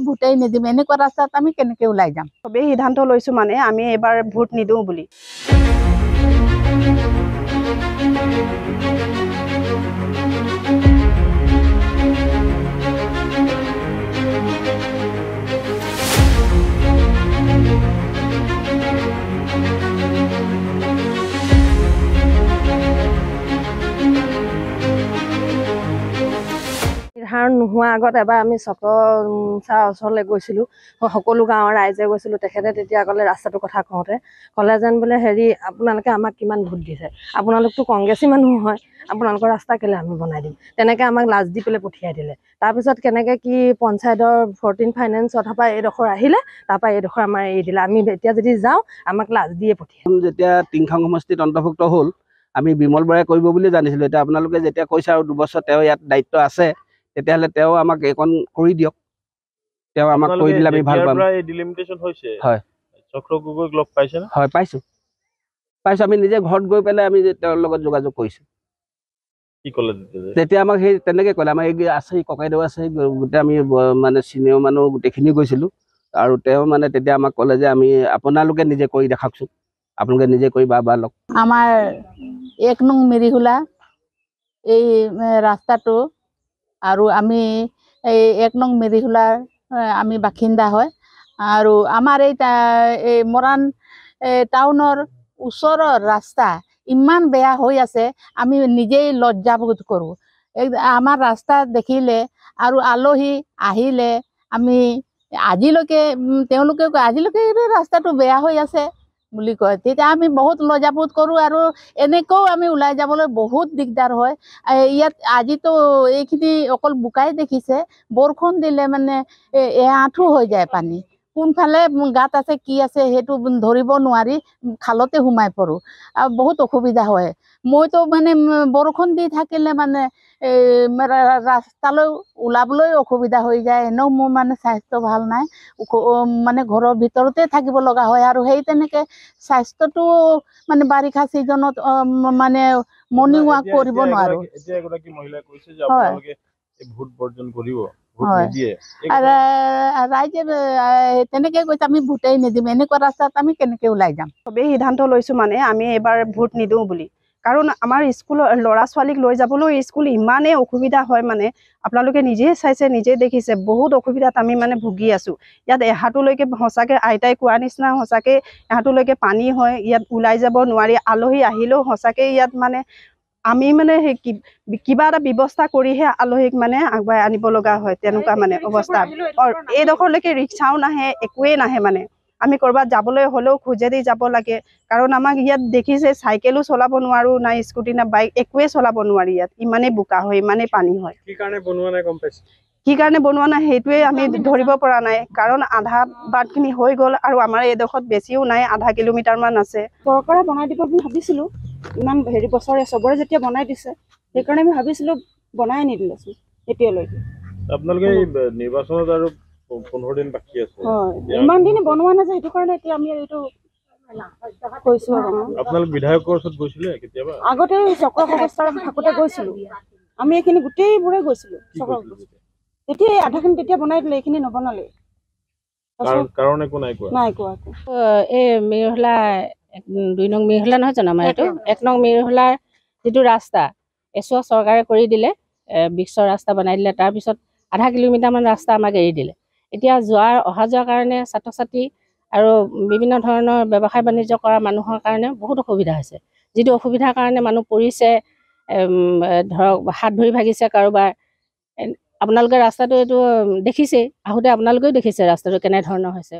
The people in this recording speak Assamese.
ভোটেই নিদিম, এনেকুৱা ৰাস্তাত আমি কেনেকৈ ওলাই যাম? সবেই সিদ্ধান্ত লৈছোঁ মানে আমি এবাৰ ভোট নিদিওঁ বুলি। ধান নোহোৱা আগত এবাৰ আমি চক্ৰ ছাৰ ওচৰলৈ গৈছিলোঁ, সকলো গাঁৱৰ ৰাইজে গৈছিলোঁ। তেখেতে তেতিয়া ক'লে, ৰাস্তাটোৰ কথা কওঁতে ক'লে যেন বোলে হেৰি আপোনালোকে আমাক কিমান ভোট দিছে, আপোনালোকতো কংগ্ৰেছী মানুহ হয়, আপোনালোকৰ ৰাস্তা কেলৈ আমি বনাই দিম, তেনেকৈ আমাক লাজ দি পেলাই পঠিয়াই দিলে। তাৰপিছত কেনেকৈ কি পঞ্চায়তৰ 14 ফাইনেন্সৰ পৰা এইডোখৰ আহিলে, তাৰপৰা এইডোখৰ আমাৰ এৰি দিলে। আমি এতিয়া যদি যাওঁ আমাক লাজ দিয়ে পঠিয়াই। যেতিয়া টিংখাং সমষ্টিত অন্তৰ্ভুক্ত হ'ল, আমি বিমল বৰাই কৰিব বুলি জানিছিলোঁ। এতিয়া আপোনালোকে যেতিয়া কৈছে আৰু 2 বছৰ তেওঁ ইয়াত দায়িত্ব আছে, তেতিয়াহ'লে তেওঁ আমাক এইকণ কৰি দিয়ক। তেওঁ আমাক কৰি দিলে আমি ভাল পাম। হয়, চক্ৰ গগৈক লগ পাইছেনে? হয়, পাইছোঁ। আমি নিজে ঘৰত গৈ পেলাই আমি তেওঁৰ লগত যোগাযোগ কৰিছোঁ। কি ক'লে তেতিয়া আমাক সেই তেনেকৈ ক'লে, আমাৰ এই আছে ককাইদেউ আছে, গোটেই আমি মানে চিনিয়ৰ মানুহ গোটেইখিনি গৈছিলোঁ। আৰু তেওঁ মানে তেতিয়া আমাক ক'লে যে আমি আপোনালোকে নিজে কৰি দেখাওকচোন, আপোনালোকে নিজে কৰি বা লওক। আমাৰ 1 নং মিৰিহোলা এই ৰাস্তাটো, আৰু আমি এই 1 নং মিৰিহোলাৰ আমি বাসিন্দা হয়। আৰু আমাৰ এই মৰাণ টাউনৰ ওচৰৰ ৰাস্তা ইমান বেয়া হৈ আছে, আমি নিজেই লজ্জাবোধ কৰোঁ। আমাৰ ৰাস্তা দেখিলে আৰু আলহী আহিলে আমি আজিলৈকে তেওঁলোকে আজিলৈকে ৰাস্তাটো বেয়া হৈ আছে বুলি কয়, তেতিয়া আমি বহুত লজ্জাবোধ কৰোঁ। আৰু এনেকৈও আমি ওলাই যাবলৈ বহুত দিগদাৰ হয়। ইয়াত আজিতো এইখিনি অকল বোকাই দেখিছে, বৰষুণ দিলে মানে আঁঠু হৈ যায় পানী। কোনফালে গাঁত আছে কি আছে সেইটো ধৰিব নোৱাৰি, খালতে সোমাই পৰোঁ আৰু বহুত অসুবিধা হয়। মইতো মানে বৰষুণ দি থাকিলে মানে ৰাস্তালৈ ওলাবলৈ অসুবিধা হৈ যায়। এনেও মোৰ মানে স্বাস্থ্য ভাল নাই, মানে ঘৰৰ ভিতৰতে থাকিব লগা হয়। আৰু সেই তেনেকৈ স্বাস্থ্যটো মানে বাৰিষা ছিজনত মানে মৰ্ণিং ৱাক কৰিব নোৱাৰোঁ। এতিয়া এগৰাকী মহিলাই কৈছে যে আপোনালোকে ভোট বৰ্জন কৰিব, ভোট নিদিয়ে। ৰাইজে তেনেকৈ কৈছে, আমি ভোটেই নিদিম, এনেকুৱা ৰাস্তাত আমি কেনেকৈ ওলাই যাম? সবেই সিদ্ধান্ত লৈছোঁ মানে আমি এবাৰ ভোট নিদিওঁ বুলি। কাৰণ আমাৰ স্কুলৰ ল'ৰা ছোৱালীক লৈ যাবলৈ স্কুল ইমানেই অসুবিধা হয়, মানে আপোনালোকে নিজে চাইছে, নিজে দেখিছে, বহুত অসুবিধাত আমি মানে ভুগি আছোঁ। ইয়াত এহাটোলৈকে সঁচাকৈ আইতাই কোৱা নিচিনা সঁচাকৈ এহাটোলৈকে পানী হয়, ইয়াত ওলাই যাব নোৱাৰি। আলহী আহিলেও সঁচাকৈ ইয়াত মানে আমি মানে সেই কিবা এটা ব্যৱস্থা কৰিহে আলহীক মানে আগুৱাই আনিব লগা হয়, তেনেকুৱা মানে অৱস্থা। এইডোখৰলৈকে ৰিক্সাও নাহে, একোৱেই নাহে। মানে আমি ক'ৰবাত যাবলৈ হ'লেও খোজেদি যাব লাগে, কাৰণ আমাক ইয়াত দেখিছে চাইকেলো চলাব নোৱাৰোঁ, না স্কুটি না বাইক, একোৱেই চলাব নোৱাৰি। ইয়াত ইমানেই বোকা হয়, ইমানেই পানী হয়। কি কাৰণে বনোৱা নাই গম পাইছে? কি কাৰণে বনোৱা নাই সেইটোৱে আমি ধৰিব পৰা নাই, কাৰণ আধা বাটখিনি হৈ গ'ল আৰু আমাৰ এইডোখৰত বেছিও নাই, আধা কিলোমিটাৰমান আছে। চৰকাৰে বনাই দিব বুলি ভাবিছিলোঁ, ইমান বছৰে চবৰে যেতিয়া বনাই দিছে, সেইকাৰণে আমি ভাবিছিলোঁ বনাই নিদিলেচোন এতিয়ালৈকে। আপোনালোকে নিৰ্বাচনত আৰু 15 দিন বাকী আছে। হয়, ইমান দিন বনোৱা নাই যে, সেইটো কাৰণে এতিয়া আমি এইটো কৈছোঁ। আপোনালোক বিধায়কৰ ওচৰত গৈছিলে কেতিয়াবা? আগতে চক্ৰ অৱস্থাত থাকোঁতে গৈছিলোঁ, আমি এইখিনি গোটেইবোৰে গৈছিলোঁ। তেতিয়া আধাখিনি তেতিয়া বনাই দিলে, এইখিনি নবনালে। কাৰণ একো নাই কোৱা? নাই কোৱা। এই মিৰিহোলা 2 নং মিৰিহোলা নহয় জানো আমাৰ এইটো? 1 নং মিৰিহোলাৰ যিটো ৰাস্তা এছুৱা চৰকাৰে কৰি দিলে, বিশ্বৰ ৰাস্তা বনাই দিলে। তাৰপিছত আধা কিলোমিটাৰমান ৰাস্তা আমাক এৰি দিলে। এতিয়া অহা যোৱাৰ কাৰণে ছাত্ৰ ছাত্ৰী আৰু বিভিন্ন ধৰণৰ ব্যৱসায় বাণিজ্য কৰা মানুহৰ কাৰণে বহুত অসুবিধা হৈছে। যিটো অসুবিধাৰ কাৰণে মানুহ পৰিছে, ধৰক হাত ভৰি ভাগিছে কাৰোবাৰ। আপোনালোকে ৰাস্তাটো এইটো দেখিছেই, আহোঁতে আপোনালোকেও দেখিছে ৰাস্তাটো কেনেধৰণৰ হৈছে।